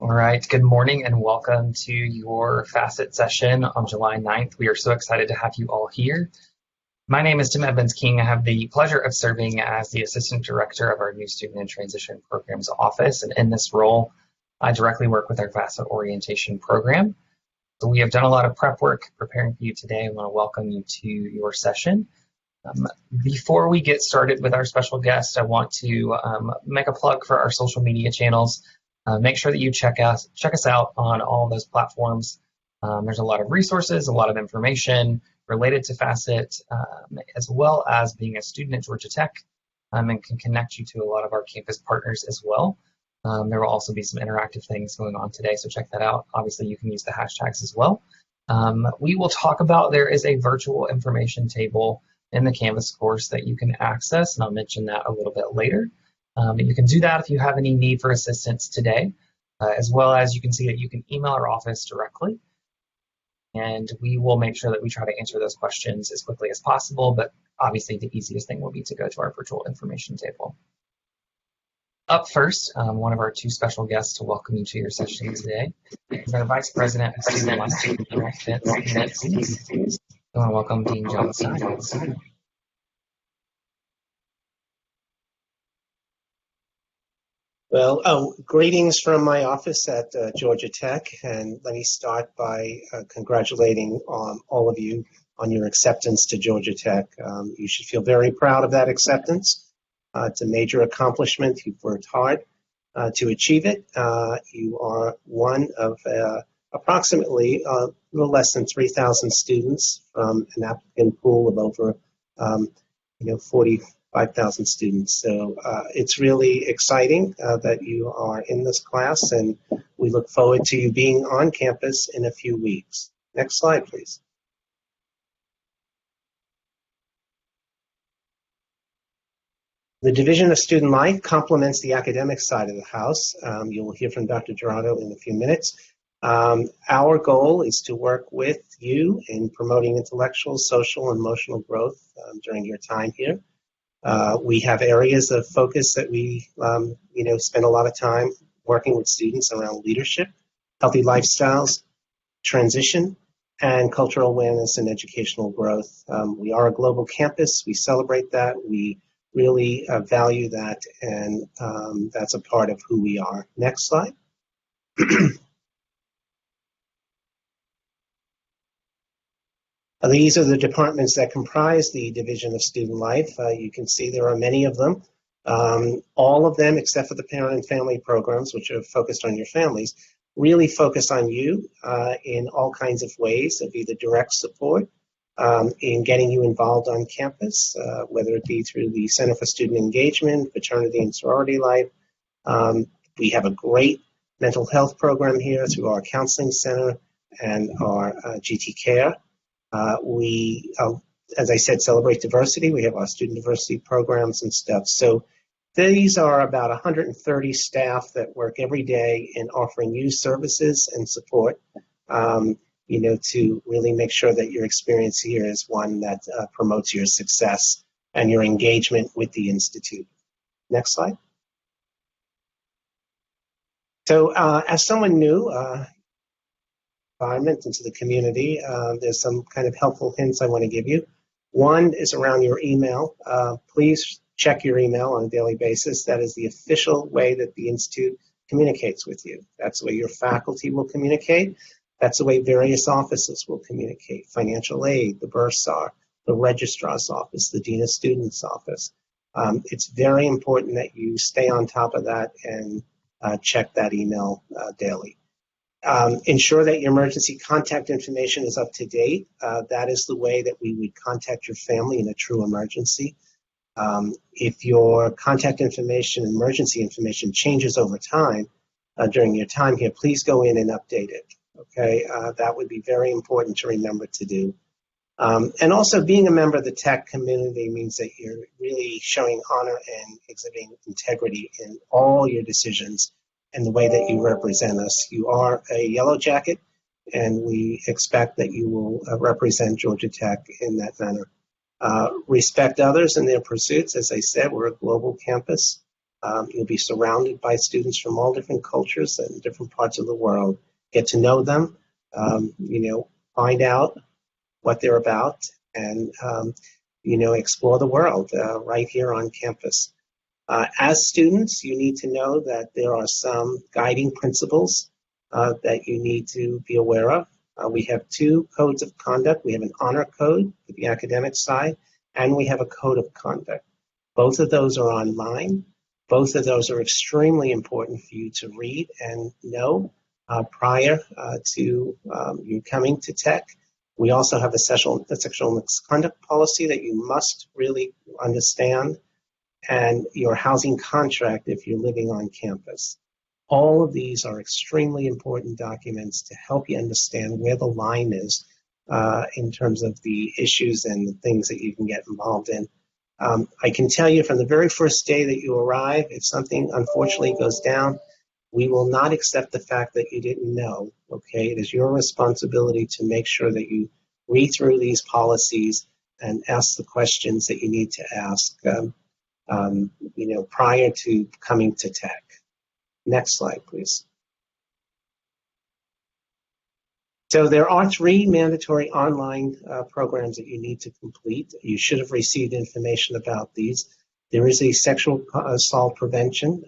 All right, good morning and welcome to your FASET session on July 9th. We are so excited to have you all here. My name is Tim Evans-King. I have the pleasure of serving as the Assistant Director of our New Student and Transition Programs Office, and in this role, I directly work with our FASET orientation program. So we have done a lot of prep work preparing for you today. I want to welcome you to your session. Before we get started with our special guest, I want to make a plug for our social media channels. Make sure that you check us out on all those platforms. There's a lot of resources, a lot of information related to FASET, as well as being a student at Georgia Tech, and can connect you to a lot of our campus partners as well. There will also be some interactive things going on today, so check that out. Obviously, you can use the hashtags as well. We will talk about, there is a virtual information table in the Canvas course that you can access, and I'll mention that a little bit later. You can do that if you have any need for assistance today, as well as you can see that you can email our office directly, and we will make sure that we try to answer those questions as quickly as possible, but obviously the easiest thing will be to go to our virtual information table. Up first, one of our two special guests to welcome you to your session today is our Vice President of Student Life and Benefits. I want to welcome Dean John Stein. Well, greetings from my office at Georgia Tech, and let me start by congratulating all of you on your acceptance to Georgia Tech. You should feel very proud of that acceptance. It's a major accomplishment. You've worked hard to achieve it. You are one of approximately a little less than 3,000 students from an applicant pool of over 45,000 students. So it's really exciting that you are in this class, and we look forward to you being on campus in a few weeks. Next slide, please. The Division of Student Life complements the academic side of the house. You will hear from Dr. Gerardo in a few minutes. Our goal is to work with you in promoting intellectual, social, and emotional growth during your time here. We have areas of focus that we, spend a lot of time working with students around leadership, healthy lifestyles, transition, and cultural awareness and educational growth. We are a global campus. We celebrate that. We really value that, and that's a part of who we are. Next slide. These are the departments that comprise the Division of Student Life. You can see there are many of them. All of them, except for the parent and family programs, which are focused on your families, really focus on you in all kinds of ways of either direct support in getting you involved on campus, whether it be through the Center for Student Engagement, Fraternity and Sorority Life. We have a great mental health program here through our Counseling Center and our GT Care. We, as I said, celebrate diversity. We have our student diversity programs and stuff. So these are about 130 staff that work every day in offering you services and support, to really make sure that your experience here is one that promotes your success and your engagement with the Institute. Next slide. So as someone new, environment into the community, there's some kind of helpful hints I want to give you. One is around your email. Please check your email on a daily basis. That is the official way that the Institute communicates with you. That's the way your faculty will communicate. That's the way various offices will communicate. Financial aid, the bursar, the registrar's office, the dean of students office. It's very important that you stay on top of that and check that email daily. Ensure that your emergency contact information is up to date. That is the way that we would contact your family in a true emergency. If your contact information, emergency information changes over time during your time here, please go in and update it. Okay, that would be very important to remember to do. And also being a member of the tech community means that you're really showing honor and exhibiting integrity in all your decisions and the way that you represent us. You are a yellow jacket, and we expect that you will represent Georgia Tech in that manner. Respect others and their pursuits. As I said, we're a global campus. You'll be surrounded by students from all different cultures and different parts of the world. Get to know them, find out what they're about, and explore the world right here on campus. As students, you need to know that there are some guiding principles that you need to be aware of. We have two codes of conduct. We have an honor code for the academic side, and we have a code of conduct. Both of those are online. Both of those are extremely important for you to read and know prior to you coming to Tech. We also have a sexual misconduct policy that you must really understand, and your housing contract if you're living on campus. All of these are extremely important documents to help you understand where the line is in terms of the issues and the things that you can get involved in. I can tell you from the very first day that you arrive, if something unfortunately goes down, we will not accept the fact that you didn't know, okay? It is your responsibility to make sure that you read through these policies and ask the questions that you need to ask, prior to coming to Tech. Next slide, please. So there are 3 mandatory online programs that you need to complete. You should have received information about these. There is a sexual assault prevention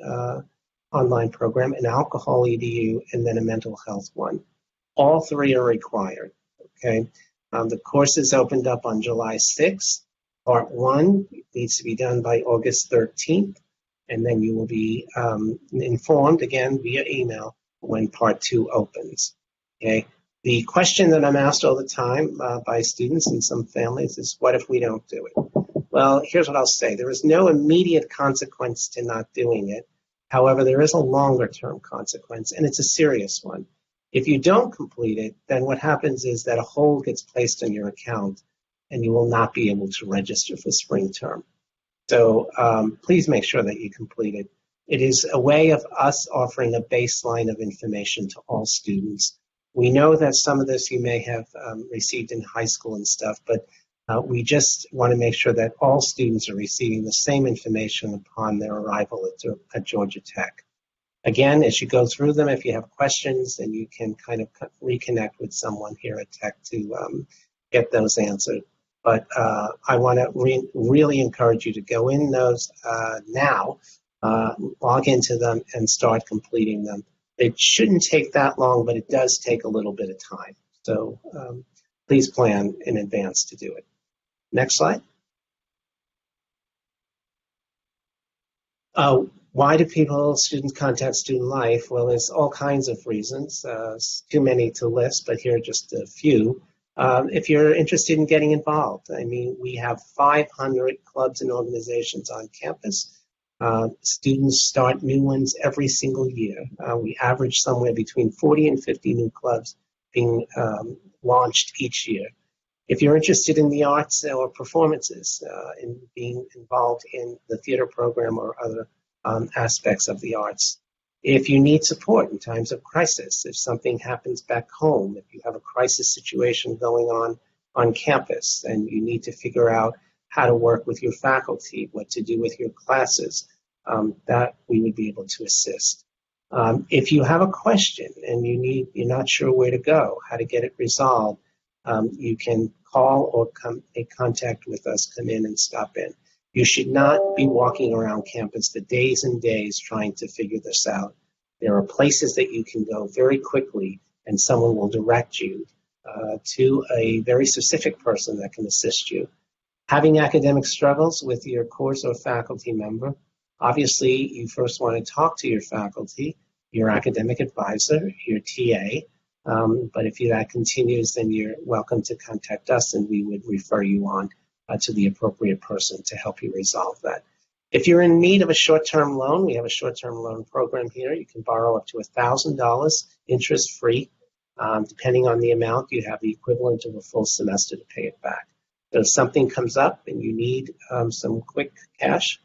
online program, an alcohol EDU, and then a mental health one. All 3 are required, okay? The courses opened up on July 6th. Part 1 needs to be done by August 13th, and then you will be informed again via email when Part 2 opens, okay? The question that I'm asked all the time by students and some families is, what if we don't do it? Well, here's what I'll say. There is no immediate consequence to not doing it. However, there is a longer-term consequence, and it's a serious one. If you don't complete it, then what happens is that a hold gets placed on your account, and you will not be able to register for spring term. So please make sure that you complete it. It is a way of us offering a baseline of information to all students. We know that some of this you may have received in high school and stuff, but we just want to make sure that all students are receiving the same information upon their arrival at Georgia Tech. Again, as you go through them, if you have questions, then you can kind of reconnect with someone here at Tech to get those answered. But I want to really encourage you to go in those now, log into them, and start completing them. It shouldn't take that long, but it does take a little bit of time. So please plan in advance to do it. Next slide. Why do students contact Student Life? Well, there's all kinds of reasons. Too many to list, but here are just a few. If you're interested in getting involved, I mean, we have 500 clubs and organizations on campus. Students start new ones every single year. We average somewhere between 40 and 50 new clubs being launched each year. If you're interested in the arts or performances, in being involved in the theater program or other aspects of the arts. If you need support in times of crisis, if something happens back home, if you have a crisis situation going on campus and you need to figure out how to work with your faculty, what to do with your classes, that we would be able to assist. If you have a question and you're not sure where to go, how to get it resolved, you can call or make contact with us, come in and stop in. You should not be walking around campus for days and days trying to figure this out. There are places that you can go very quickly and someone will direct you to a very specific person that can assist you. Having academic struggles with your course or faculty member, obviously you first want to talk to your faculty, your academic advisor, your TA, but if that continues, then you're welcome to contact us and we would refer you on to the appropriate person to help you resolve that. If you're in need of a short-term loan, we have a short-term loan program here. You can borrow up to $1,000 interest-free. Depending on the amount, you have the equivalent of a full semester to pay it back. So if something comes up and you need some quick cash,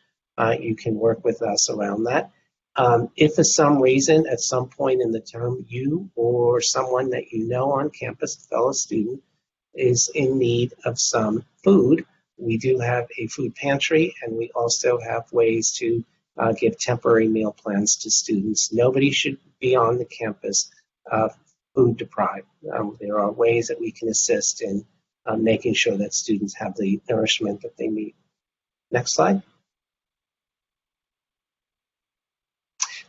you can work with us around that. If for some reason, at some point in the term, you or someone that you know on campus, a fellow student, is in need of some food, we do have a food pantry, and we also have ways to give temporary meal plans to students. Nobody should be on the campus food deprived. There are ways that we can assist in making sure that students have the nourishment that they need. Next slide.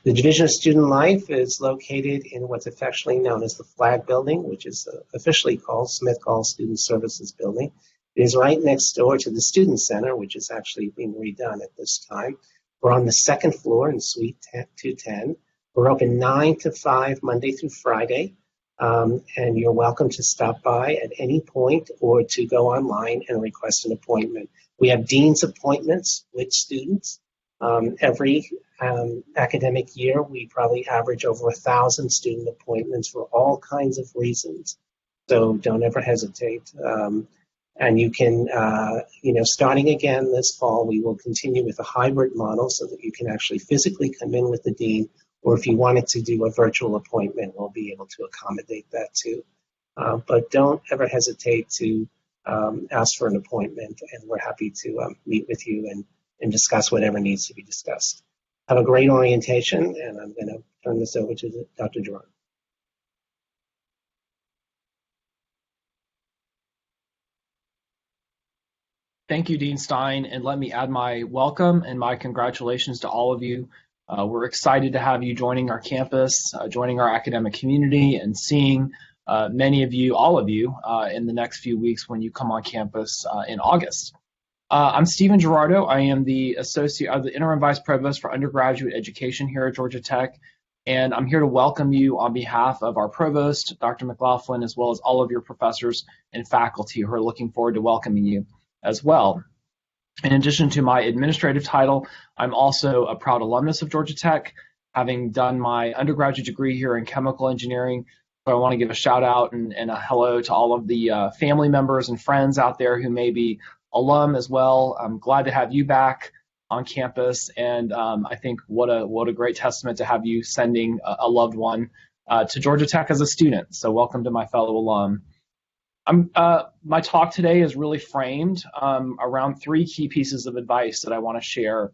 The Division of Student Life is located in what's affectionately known as the Flag Building, which is officially called Smith Hall Student Services Building. It is right next door to the Student Center, which is actually being redone at this time. We're on the second floor in Suite 210. We're open 9 to 5 Monday through Friday, and you're welcome to stop by at any point or to go online and request an appointment. We have dean's appointments with students. Every academic year, we probably average over 1,000 student appointments for all kinds of reasons. So don't ever hesitate. And you can, starting again this fall, we will continue with a hybrid model so that you can actually physically come in with the dean, or if you wanted to do a virtual appointment, we'll be able to accommodate that too. But don't ever hesitate to ask for an appointment, and we're happy to meet with you and discuss whatever needs to be discussed. Have a great orientation, and I'm going to turn this over to Dr. Gerard. Thank you, Dean Stein, and let me add my welcome and my congratulations to all of you. We're excited to have you joining our campus, joining our academic community, and seeing many of you, all of you, in the next few weeks when you come on campus in August. I'm Stephen Gerardo. I am the Interim Vice Provost for Undergraduate Education here at Georgia Tech, and I'm here to welcome you on behalf of our Provost, Dr. McLaughlin, as well as all of your professors and faculty who are looking forward to welcoming you as well. In addition to my administrative title, I'm also a proud alumnus of Georgia Tech, having done my undergraduate degree here in chemical engineering. So I want to give a shout out and a hello to all of the family members and friends out there who may be alum as well. I'm glad to have you back on campus, and I think what a great testament to have you sending a loved one to Georgia Tech as a student. So welcome to my fellow alum. My talk today is really framed around 3 key pieces of advice that I want to share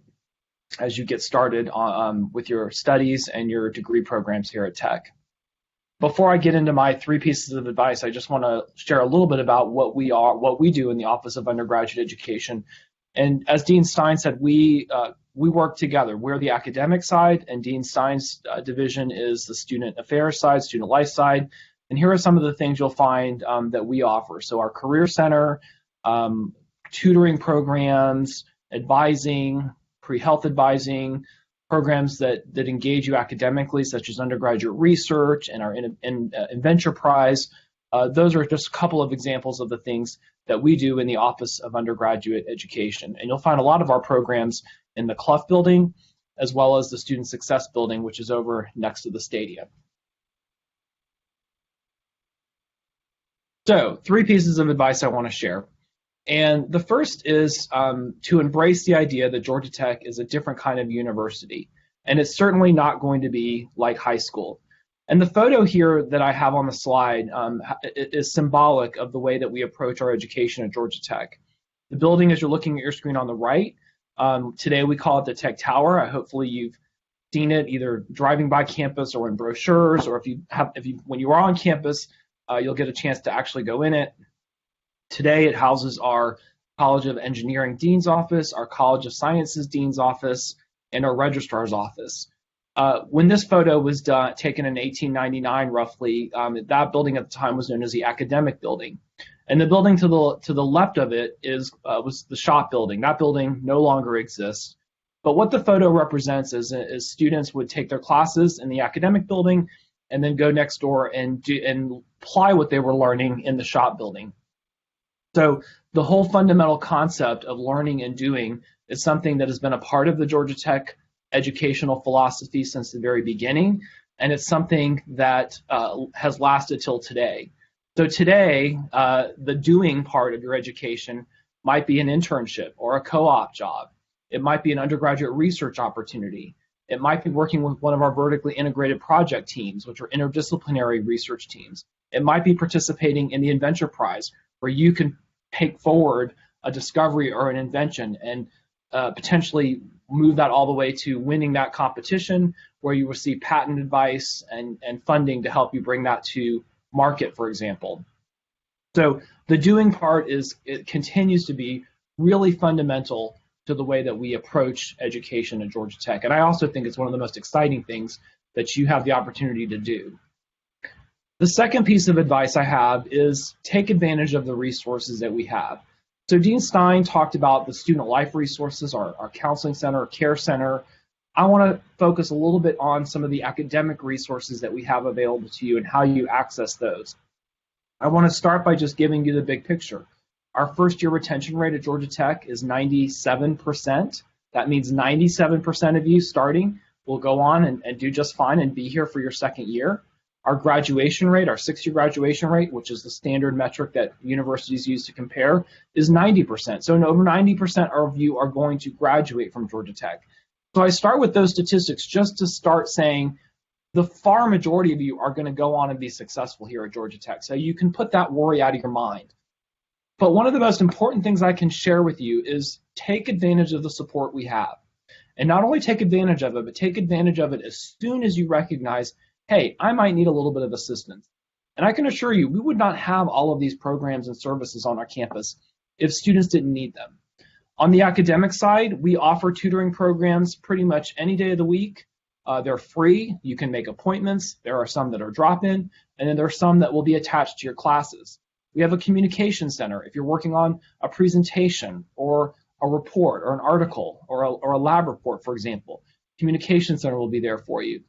as you get started with your studies and your degree programs here at Tech. Before I get into my 3 pieces of advice, I just want to share a little bit about what we do in the Office of Undergraduate Education. And as Dean Stein said, we work together. We're the academic side, and Dean Stein's division is the student affairs side, student life side. And here are some of the things you'll find that we offer. So our Career Center, tutoring programs, advising, pre-health advising, programs that engage you academically, such as undergraduate research and our Inventure Prize. Those are just a couple of examples of the things that we do in the Office of Undergraduate Education. And you'll find a lot of our programs in the Clough Building, as well as the Student Success Building, which is over next to the stadium. So 3 pieces of advice I want to share. And the first is to embrace the idea that Georgia Tech is a different kind of university. And it's certainly not going to be like high school. And the photo here that I have on the slide is symbolic of the way that we approach our education at Georgia Tech. The building, as you're looking at your screen on the right, today we call it the Tech Tower. Hopefully you've seen it either driving by campus or in brochures, or when you are on campus, you'll get a chance to actually go in it. Today it houses our College of Engineering Dean's Office, our College of Sciences Dean's Office, and our Registrar's Office. When this photo was taken in 1899 roughly, that building at the time was known as the Academic Building. And the building to the left of it was the Shop Building. That building no longer exists. But what the photo represents is students would take their classes in the Academic Building and then go next door and apply what they were learning in the Shop Building. So the whole fundamental concept of learning and doing is something that has been a part of the Georgia Tech educational philosophy since the very beginning, and it's something that has lasted till today. So today, the doing part of your education might be an internship or a co-op job. It might be an undergraduate research opportunity. It might be working with one of our vertically integrated project teams, which are interdisciplinary research teams. It might be participating in the Inventure Prize, where you can take forward a discovery or an invention and potentially move that all the way to winning that competition, where you receive patent advice and funding to help you bring that to market, for example. So the doing part it continues to be really fundamental to the way that we approach education at Georgia Tech. And I also think it's one of the most exciting things that you have the opportunity to do. The second piece of advice I have is take advantage of the resources that we have. So Dean Stein talked about the student life resources, our counseling center, care center. I want to focus a little bit on some of the academic resources that we have available to you and how you access those. I want to start by just giving you the big picture. Our first year retention rate at Georgia Tech is 97%. That means 97% of you starting will go on and do just fine and be here for your second year. Our graduation rate, our 6-year graduation rate, which is the standard metric that universities use to compare, is 90%. So over 90% of you are going to graduate from Georgia Tech. So I start with those statistics just to start saying the far majority of you are going to go on and be successful here at Georgia Tech. So you can put that worry out of your mind. But one of the most important things I can share with you is take advantage of the support we have. And not only take advantage of it, but take advantage of it as soon as you recognize, hey, I might need a little bit of assistance. And I can assure you, we would not have all of these programs and services on our campus if students didn't need them. On the academic side, we offer tutoring programs pretty much any day of the week. They're free. You can make appointments. There are some that are drop-in, and then there are some that will be attached to your classes. We have a communication center. If you're working on a presentation or a report or an article or a lab report, for example, communication center will be there for you.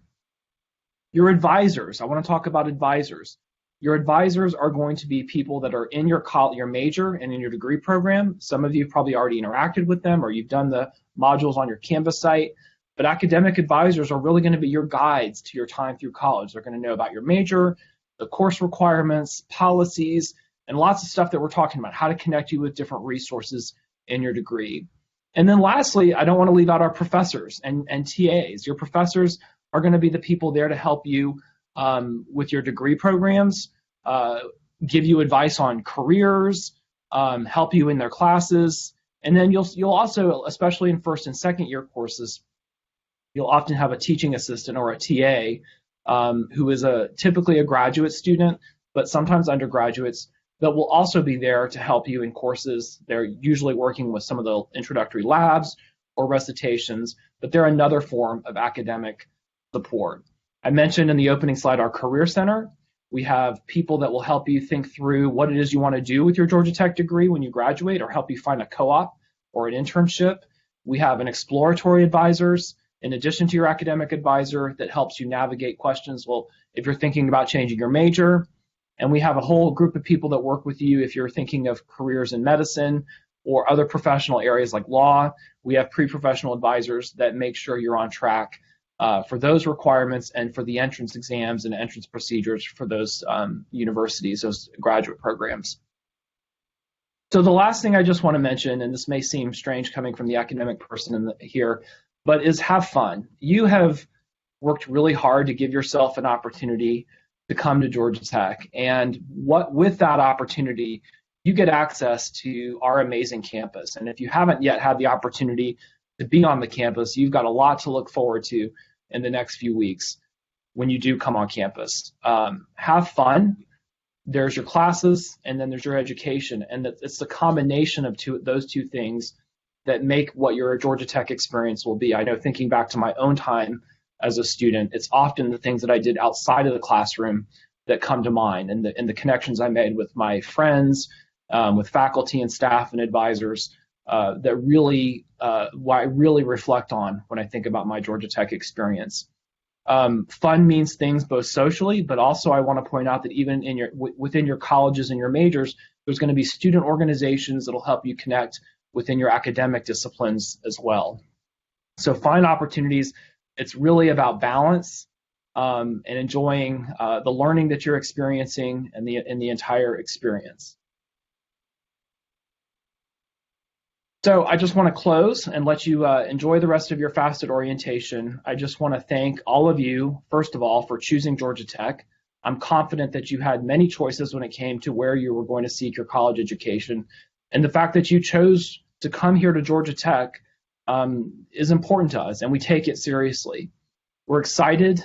Your advisors, I want to talk about advisors. Your advisors are going to be people that are in your major and in your degree program. Some of you have probably already interacted with them or you've done the modules on your Canvas site. But academic advisors are really going to be your guides to your time through college. They're going to know about your major, the course requirements, policies, and lots of stuff that we're talking about, how to connect you with different resources in your degree. And then lastly, I don't want to leave out our professors and TAs. Your professors are going to be the people there to help you with your degree programs, give you advice on careers, help you in their classes. And then you'll also, especially in first and second year courses, you'll often have a teaching assistant or a TA who is typically a graduate student, but sometimes undergraduates that will also be there to help you in courses. They're usually working with some of the introductory labs or recitations, but they're another form of academic support. I mentioned in the opening slide our Career Center. We have people that will help you think through what it is you want to do with your Georgia Tech degree when you graduate or help you find a co-op or an internship. We have an exploratory advisors in addition to your academic advisor that helps you navigate questions. Well, if you're thinking about changing your major, and we have a whole group of people that work with you if you're thinking of careers in medicine or other professional areas like law. We have pre-professional advisors that make sure you're on track for those requirements and for the entrance exams and entrance procedures for those universities, those graduate programs. So the last thing I just want to mention, and this may seem strange coming from the academic person here, but is have fun. You have worked really hard to give yourself an opportunity to come to Georgia Tech. And with that opportunity, you get access to our amazing campus. And if you haven't yet had the opportunity to be on the campus, you've got a lot to look forward to in the next few weeks when you do come on campus. Have fun. There's your classes, and then there's your education. And it's the combination of those two things that make what your Georgia Tech experience will be. I know thinking back to my own time as a student, it's often the things that I did outside of the classroom that come to mind, and the connections I made with my friends, with faculty and staff and advisors that really, what I really reflect on when I think about my Georgia Tech experience. Fun means things both socially, but also I want to point out that even within your colleges and your majors, there's going to be student organizations that will help you connect within your academic disciplines as well. So find opportunities. It's really about balance and enjoying the learning that you're experiencing and the entire experience. So I just want to close and let you enjoy the rest of your FASET orientation. I just want to thank all of you, first of all, for choosing Georgia Tech. I'm confident that you had many choices when it came to where you were going to seek your college education. And the fact that you chose to come here to Georgia Tech is important to us, and we take it seriously. We're excited.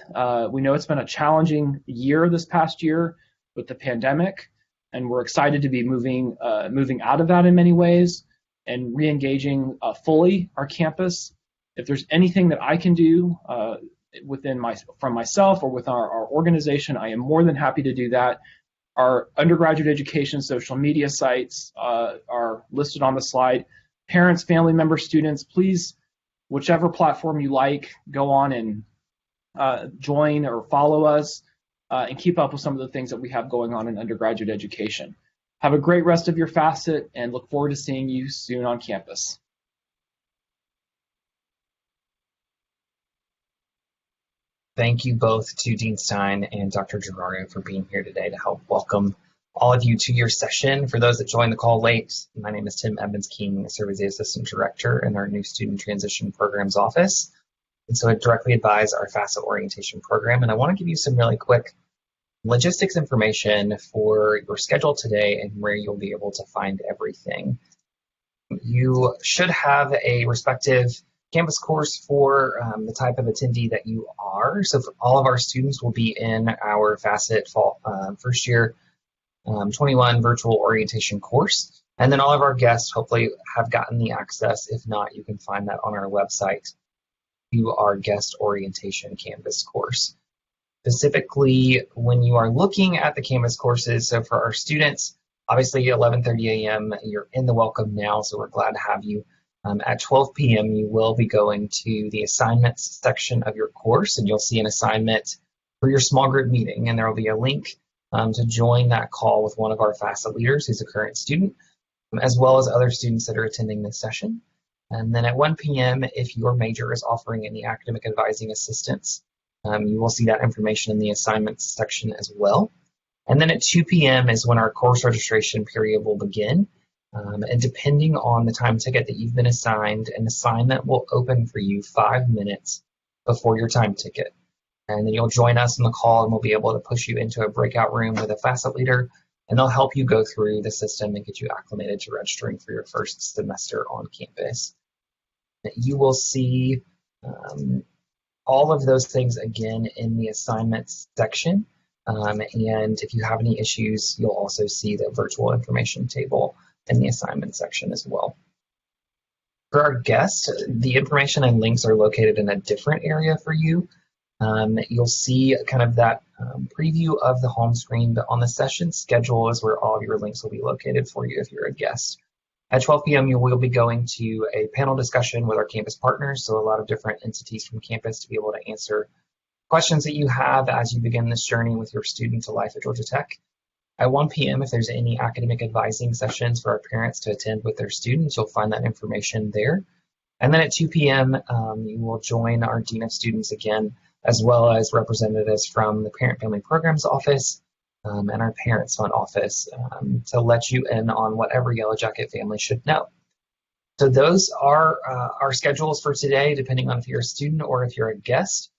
We know it's been a challenging year this past year with the pandemic, and we're excited to be moving out of that in many ways and re-engaging fully our campus. If there's anything that I can do from myself or with our organization, I am more than happy to do that. Our undergraduate education social media sites are listed on the slide. Parents, family members, students, please, whichever platform you like, go on and join or follow us and keep up with some of the things that we have going on in undergraduate education. Have a great rest of your FASET and look forward to seeing you soon on campus. Thank you both to Dean Stein and Dr. Gerardo for being here today to help welcome all of you to your session. For those that joined the call late, my name is Tim Evans-King. I serve as the Assistant Director in our New Student Transition Programs Office. And so I directly advise our FASET orientation program. And I want to give you some really quick logistics information for your schedule today and where you'll be able to find everything. You should have a respective campus course for the type of attendee that you are. So for all of our students will be in our FASET fall first year 21 virtual orientation course. And then all of our guests hopefully have gotten the access. If not, you can find that on our website to our guest orientation campus course. Specifically, when you are looking at the campus courses, so for our students, obviously 11:30 a.m., you're in the welcome now, so we're glad to have you. At 12 p.m., you will be going to the assignments section of your course, and you'll see an assignment for your small group meeting, and there will be a link to join that call with one of our FASET leaders who's a current student, as well as other students that are attending this session. And then at 1 p.m., if your major is offering any academic advising assistance, you will see that information in the assignments section as well. And then at 2 p.m. is when our course registration period will begin. And depending on the time ticket that you've been assigned, an assignment will open for you 5 minutes before your time ticket. And then you'll join us on the call and we'll be able to push you into a breakout room with a FASET leader, and they'll help you go through the system and get you acclimated to registering for your first semester on campus. You will see all of those things again in the assignments section. And if you have any issues, you'll also see the virtual information table in the assignment section as well. For our guests, the information and links are located in a different area for you. You'll see kind of that preview of the home screen, but on the session schedule is where all of your links will be located for you if you're a guest. At 12 p.m., you will be going to a panel discussion with our campus partners, so a lot of different entities from campus to be able to answer questions that you have as you begin this journey with your student to life at Georgia Tech. At 1 p.m., if there's any academic advising sessions for our parents to attend with their students, you'll find that information there. And then at 2 p.m., you will join our Dean of Students again, as well as representatives from the Parent Family Programs Office and our Parents Fund Office to let you in on what every Yellow Jacket family should know. So those are our schedules for today, depending on if you're a student or if you're a guest.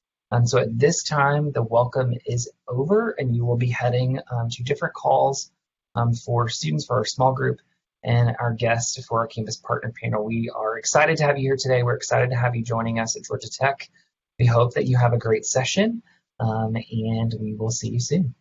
So at this time, the welcome is over, and you will be heading to different calls for students for our small group and our guests for our campus partner panel. We are excited to have you here today. We're excited to have you joining us at Georgia Tech. We hope that you have a great session, and we will see you soon.